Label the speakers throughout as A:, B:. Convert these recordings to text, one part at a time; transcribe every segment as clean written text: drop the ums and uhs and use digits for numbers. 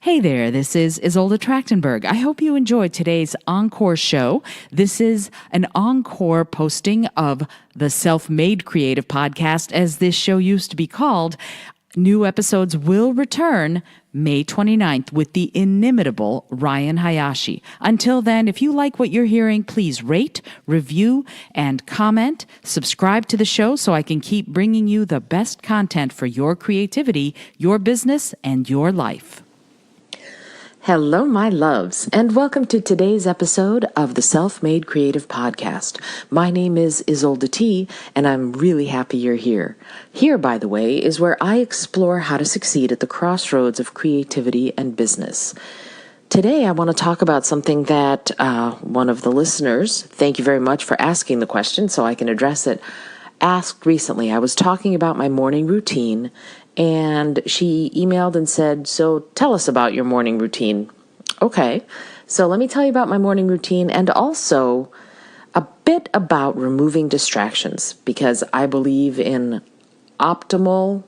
A: Hey there, this is Isolde Trachtenberg. I hope you enjoyed today's encore show. This is an encore posting of the Self-Made Creative Podcast, as this show used to be called. New episodes will return May 29th with the inimitable Ryan Hayashi. Until then, if you like what you're hearing, please rate, review, and comment. Subscribe to the show so I can keep bringing you the best content for your creativity, your business, and your life.
B: Hello, my loves, and welcome to today's episode of the Self-Made Creative Podcast. My name is Isolde T, and I'm really happy you're here. Here, by the way, is where I explore how to succeed at the crossroads of creativity and business. Today, I want to talk about something that one of the listeners, thank you very much for asking the question so I can address it, asked recently. I was talking about my morning routine, and she emailed and said, so tell us about your morning routine. Okay, so let me tell you about my morning routine and also a bit about removing distractions, because I believe in optimal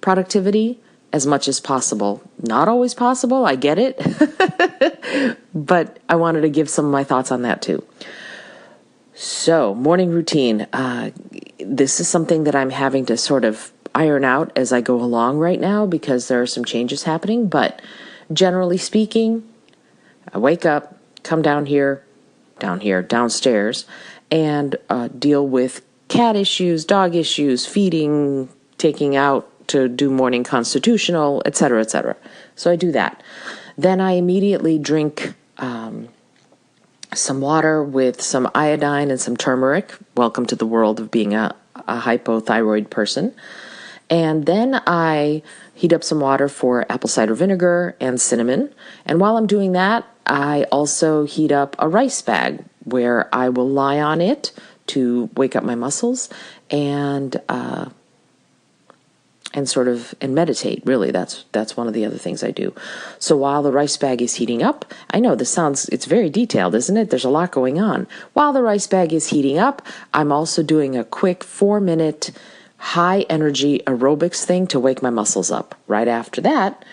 B: productivity as much as possible. Not always possible, I get it, but I wanted to give some of my thoughts on that too. So, morning routine. This is something that I'm having to sort of iron out as I go along right now because there are some changes happening. But generally speaking, I wake up, come downstairs, and deal with cat issues, dog issues, feeding, taking out to do morning constitutional, etc., etc. So I do that. Then I immediately drink some water with some iodine and some turmeric. Welcome to the world of being a hypothyroid person. And then I heat up some water for apple cider vinegar and cinnamon. And while I'm doing that, I also heat up a rice bag where I will lie on it to wake up my muscles and meditate. Really, that's one of the other things I do. So while the rice bag is heating up, I know it's very detailed, isn't it? There's a lot going on. While the rice bag is heating up, I'm also doing a quick 4-minute high energy aerobics thing to wake my muscles up. Right after that,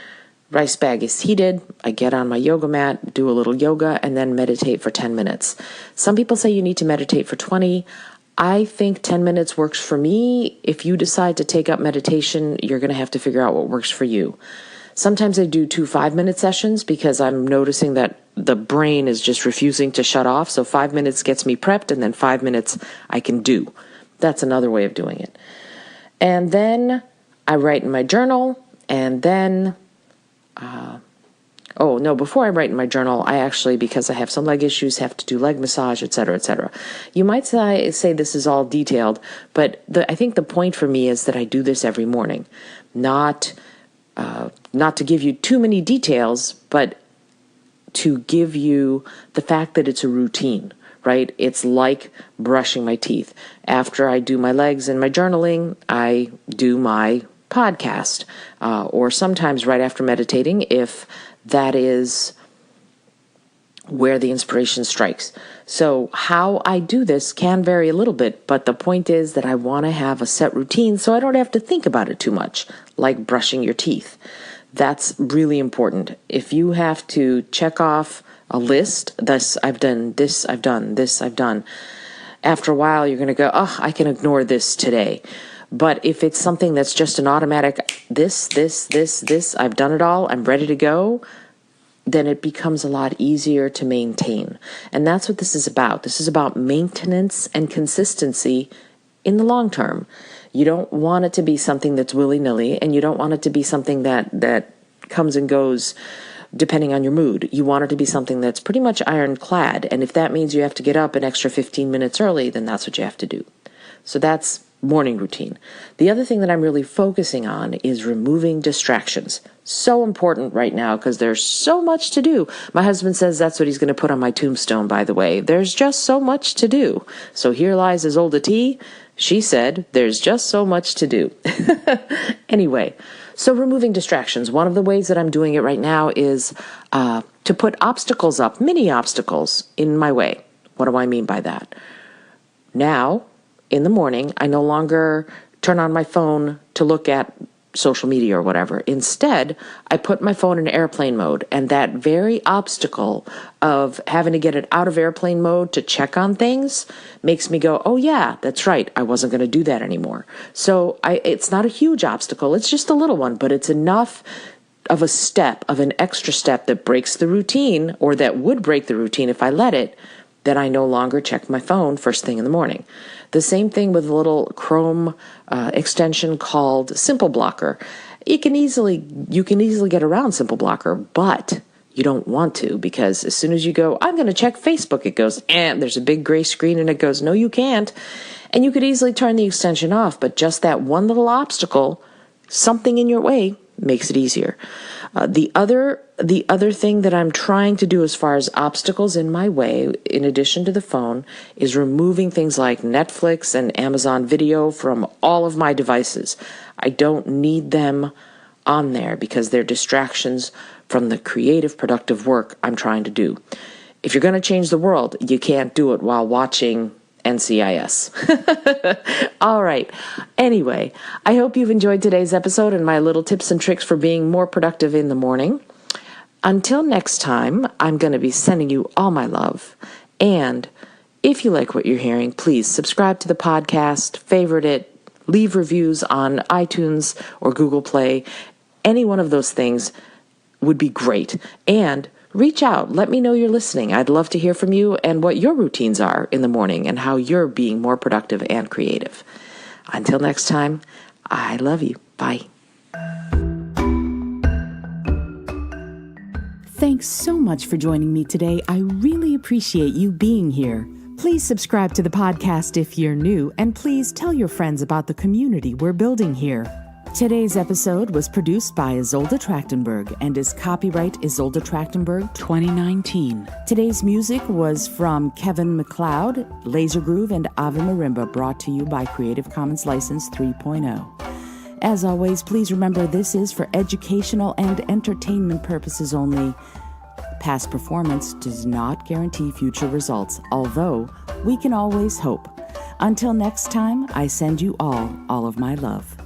B: rice bag is heated. I get on my yoga mat, do a little yoga, and then meditate for 10 minutes. Some people say you need to meditate for 20. I think 10 minutes works for me. If you decide to take up meditation, you're going to have to figure out what works for you. Sometimes I do 2 5-minute sessions because I'm noticing that the brain is just refusing to shut off. So 5 minutes gets me prepped, and then 5 minutes I can do. That's another way of doing it. And then I write in my journal, and then, before I write in my journal, I actually, because I have some leg issues, have to do leg massage, etc., etc. You might say this is all detailed, but I think the point for me is that I do this every morning. Not to give you too many details, but to give you the fact that it's a routine. Right? It's like brushing my teeth. After I do my legs and my journaling, I do my podcast, or sometimes right after meditating, if that is where the inspiration strikes. So how I do this can vary a little bit, but the point is that I want to have a set routine so I don't have to think about it too much, like brushing your teeth. That's really important. If you have to check off a list, this I've done, this I've done, this I've done. After a while, you're going to go, I can ignore this today. But if it's something that's just an automatic, this, I've done it all, I'm ready to go, then it becomes a lot easier to maintain. And that's what this is about. This is about maintenance and consistency in the long term. You don't want it to be something that's willy-nilly, and you don't want it to be something that comes and goes depending on your mood. You want it to be something that's pretty much ironclad. And if that means you have to get up an extra 15 minutes early, then that's what you have to do. So that's morning routine. The other thing that I'm really focusing on is removing distractions. So important right now because there's so much to do. My husband says that's what he's going to put on my tombstone, by the way. There's just so much to do. So here lies Isolde T. She said, there's just so much to do. Anyway, so removing distractions. One of the ways that I'm doing it right now is to put obstacles up, mini obstacles in my way. What do I mean by that? Now, in the morning, I no longer turn on my phone to look at social media or whatever. Instead, I put my phone in airplane mode, and that very obstacle of having to get it out of airplane mode to check on things makes me go, oh yeah, that's right, I wasn't going to do that anymore. So it's not a huge obstacle, it's just a little one, but it's enough of a step, of an extra step that breaks the routine, or that would break the routine if I let it, that I no longer check my phone first thing in the morning. The same thing with a little Chrome extension called Simple Blocker. You can easily get around Simple Blocker, but you don't want to, because as soon as you go, I'm going to check Facebook, it goes, and there's a big gray screen, and it goes, no, you can't. And you could easily turn the extension off, but just that one little obstacle, something in your way, makes it easier. The other thing that I'm trying to do as far as obstacles in my way, in addition to the phone, is removing things like Netflix and Amazon Video from all of my devices. I don't need them on there because they're distractions from the creative, productive work I'm trying to do. If you're going to change the world, you can't do it while watching NCIS. All right. Anyway, I hope you've enjoyed today's episode and my little tips and tricks for being more productive in the morning. Until next time, I'm going to be sending you all my love. And if you like what you're hearing, please subscribe to the podcast, favorite it, leave reviews on iTunes or Google Play. Any one of those things would be great. And reach out. Let me know you're listening. I'd love to hear from you and what your routines are in the morning and how you're being more productive and creative. Until next time, I love you. Bye.
A: Thanks so much for joining me today. I really appreciate you being here. Please subscribe to the podcast if you're new, and please tell your friends about the community we're building here. Today's episode was produced by Isolde Trachtenberg and is copyright Isolde Trachtenberg 2019. Today's music was from Kevin MacLeod, Laser Groove, and Ave Marimba, brought to you by Creative Commons License 3.0. As always, please remember this is for educational and entertainment purposes only. Past performance does not guarantee future results, although we can always hope. Until next time, I send you all of my love.